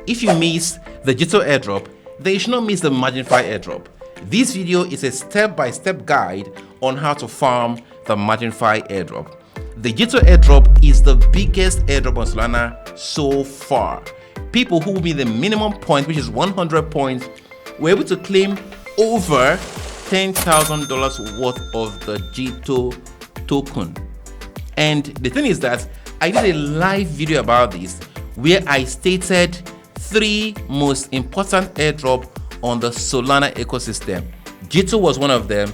If you missed the digital airdrop, then you should not miss the Marginfi airdrop. This video is a step-by-step guide on how to farm the Marginfi airdrop. The digital airdrop is the biggest airdrop on Solana so far. People who meet the minimum point, which is 100 points, were able to claim over $10,000 worth of the Jito token. And the thing is that I did a live video about this where I stated 3 most important airdrop on the Solana ecosystem. Jito was one of them,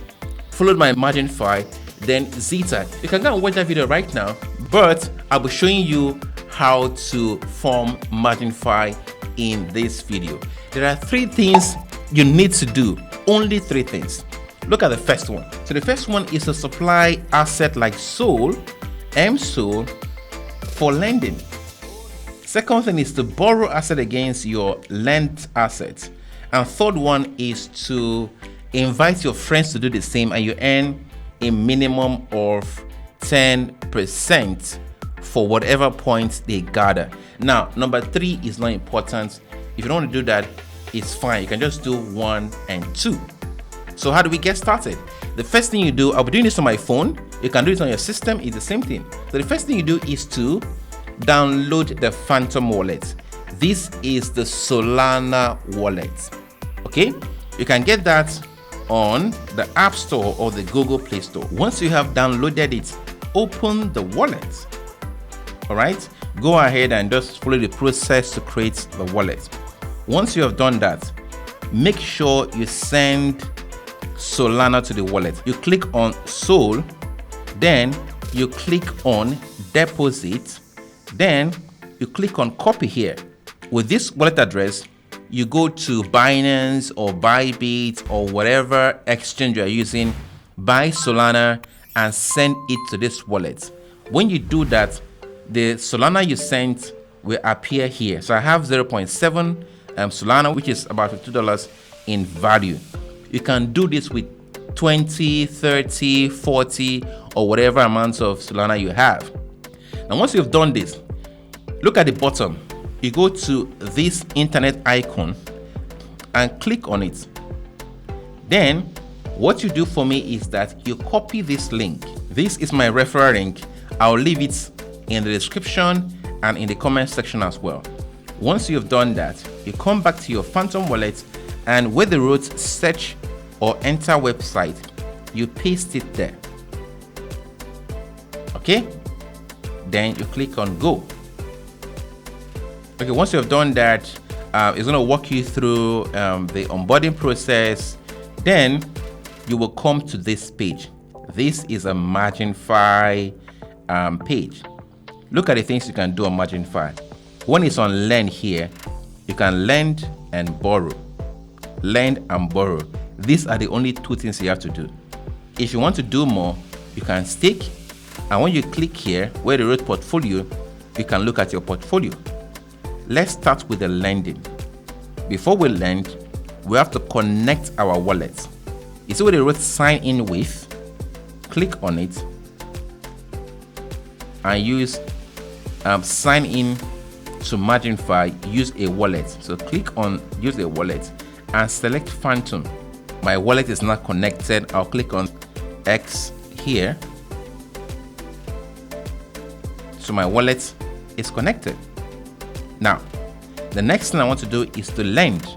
followed by Marginfi, then Zeta. You can go and watch that video right now, but I'll be showing you how to form Marginfi in this video. There are 3 things you need to do, only 3 things. Look at the first one. So the first one is to supply asset like SOL, MSOL for lending. Second thing is to borrow asset against your lent assets. And third one is to invite your friends to do the same, and you earn a minimum of 10% for whatever points they gather. Now, number 3 is not important. If you don't want to do that, it's fine. You can just do 1 and 2. So how do we get started? The first thing you do, I'll be doing this on my phone. You can do it on your system. It's the same thing. So the first thing you do is to download the Phantom wallet. This is the Solana wallet. Okay, you can get that on the App Store or the Google Play Store. Once you have downloaded it, open the wallet. All right, go ahead and just follow the process to create the wallet. Once you have done that, make sure you send Solana to the wallet. You click on SOL, then you click on deposit, then you click on copy here. With this wallet address, you go to Binance or Bybit or whatever exchange you are using, buy Solana and send it to this wallet. When you do that, the Solana you sent will appear here. So I have 0.7 Solana, which is about $50 in value. You can do this with 20, 30, 40 or whatever amounts of Solana you have. Now once you've done this, look at the bottom. You go to this internet icon and click on it. Then what you do for me is that you copy this link. This is my referral link. I'll leave it in the description and in the comment section as well. Once you've done that, you come back to your Phantom wallet, and where the wrote search or enter website, you paste it there. Okay, then you click on go. Okay, once you have done that, it's going to walk you through the onboarding process. Then you will come to this page. This is a Marginfi page. Look at the things you can do on Marginfi. When it's on lend here, you can lend and borrow. Lend and borrow. These are the only 2 things you have to do. If you want to do more, you can stake. And when you click here where they wrote portfolio, you can look at your portfolio. Let's start with the lending. Before we lend, we have to connect our wallet. You see where they wrote sign in with? Click on it and use sign in to Marginfi, use a wallet. So click on use a wallet and select Phantom. My wallet is not connected. I'll click on X here. So my wallet is connected. Now, the next thing I want to do is to lend.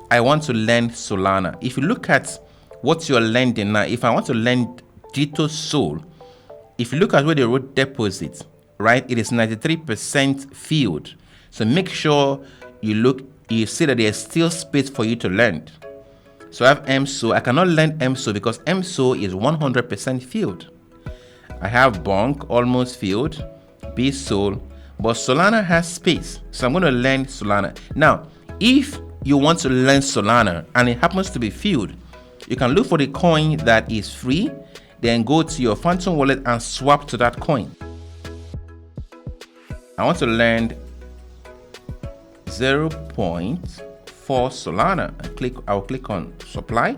I want to lend Solana. If you look at what you're lending now, if I want to lend Jito SOL, if you look at where they wrote deposit, right, it is 93% filled. So make sure you see that there's still space for you to lend. So I have MSOL. I cannot lend MSOL because MSOL is 100% filled. I have Bonk almost filled, BSOL, but Solana has space, so I'm going to lend Solana. Now, if you want to lend Solana and it happens to be filled, you can look for the coin that is free, then go to your Phantom wallet and swap to that coin. I want to lend 0.4 Solana. I'll click on supply.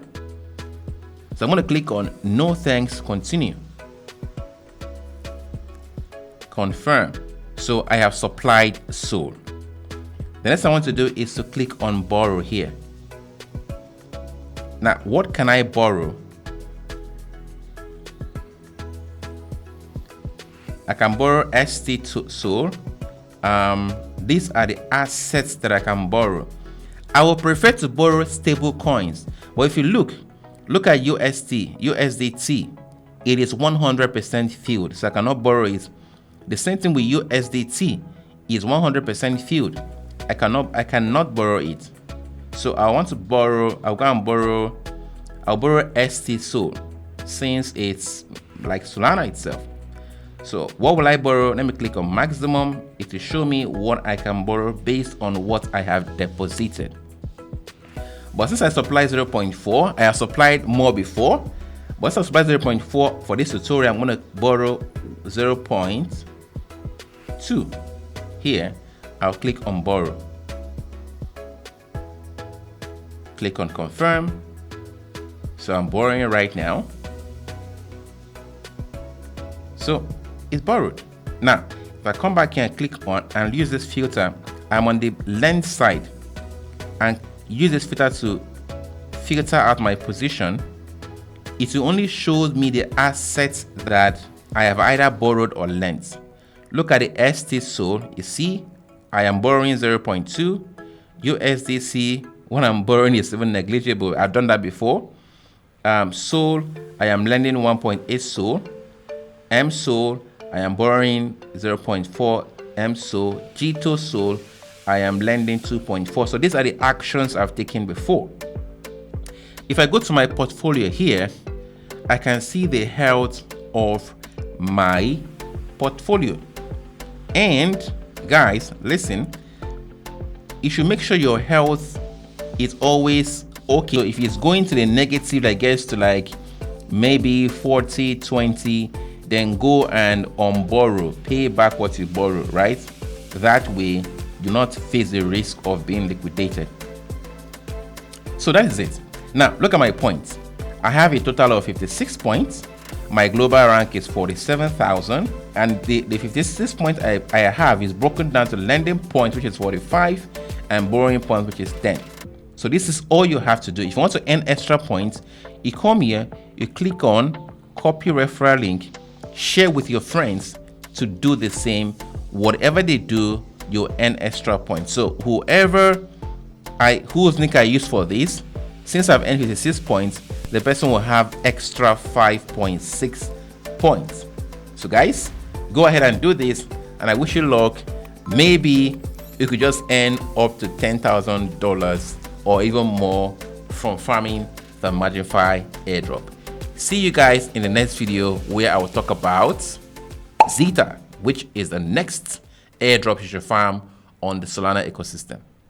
So I'm going to click on no thanks, continue. Confirm. So I have supplied SOL. The next thing I want to do is to click on borrow here. Now, what can I borrow? I can borrow ST to Sol. These are the assets that I can borrow. I will prefer to borrow stable coins, but if you look at USDT, it is 100% filled, so I cannot borrow it. The same thing with USDT, is 100% filled. I cannot borrow it. So I want to borrow. I'll borrow ST Sol, since it's like Solana itself. So what will I borrow? Let me click on maximum. It will show me what I can borrow based on what I have deposited. But since I supplied 0.4, I have supplied more before. But since I supplied 0.4 for this tutorial, I'm going to borrow 0.2. Here, I'll click on borrow. Click on confirm. So I'm borrowing it right now. So it's borrowed. Now, if I come back here and click on and use this filter, I'm on the lens side and use this filter to filter out my position. It will only show me the assets that I have either borrowed or lent. Look at the ST Sol. You see, I am borrowing 0.2. USDC, when I'm borrowing is even negligible. I've done that before. Sol, I am lending 1.8 Sol. MSol, I am borrowing 0.4 MSol. Gito Sol, I am lending 2.4. So these are the actions I've taken before. If I go to my portfolio here, I can see the health of my portfolio. And guys, listen, you should make sure your health is always okay. So if it's going to the negative, that gets to like maybe 40, 20, then go and unborrow, pay back what you borrow, right? That way, do not face the risk of being liquidated. So that is it. Now, look at my points. I have a total of 56 points. My global rank is 47,000. And the 56 points I have is broken down to lending points, which is 45, and borrowing points, which is 10. So this is all you have to do. If you want to earn extra points, you come here, you click on copy referral link, share with your friends to do the same. Whatever they do, you earn extra points. So whose link I use for this, since I've earned 56 points, the person will have extra 5.6 points. So guys, go ahead and do this, and I wish you luck. Maybe you could just earn up to $10,000 or even more from farming the Marginfi airdrop. See you guys in the next video, where I will talk about Zeta, which is the next airdrop you should farm on the Solana ecosystem.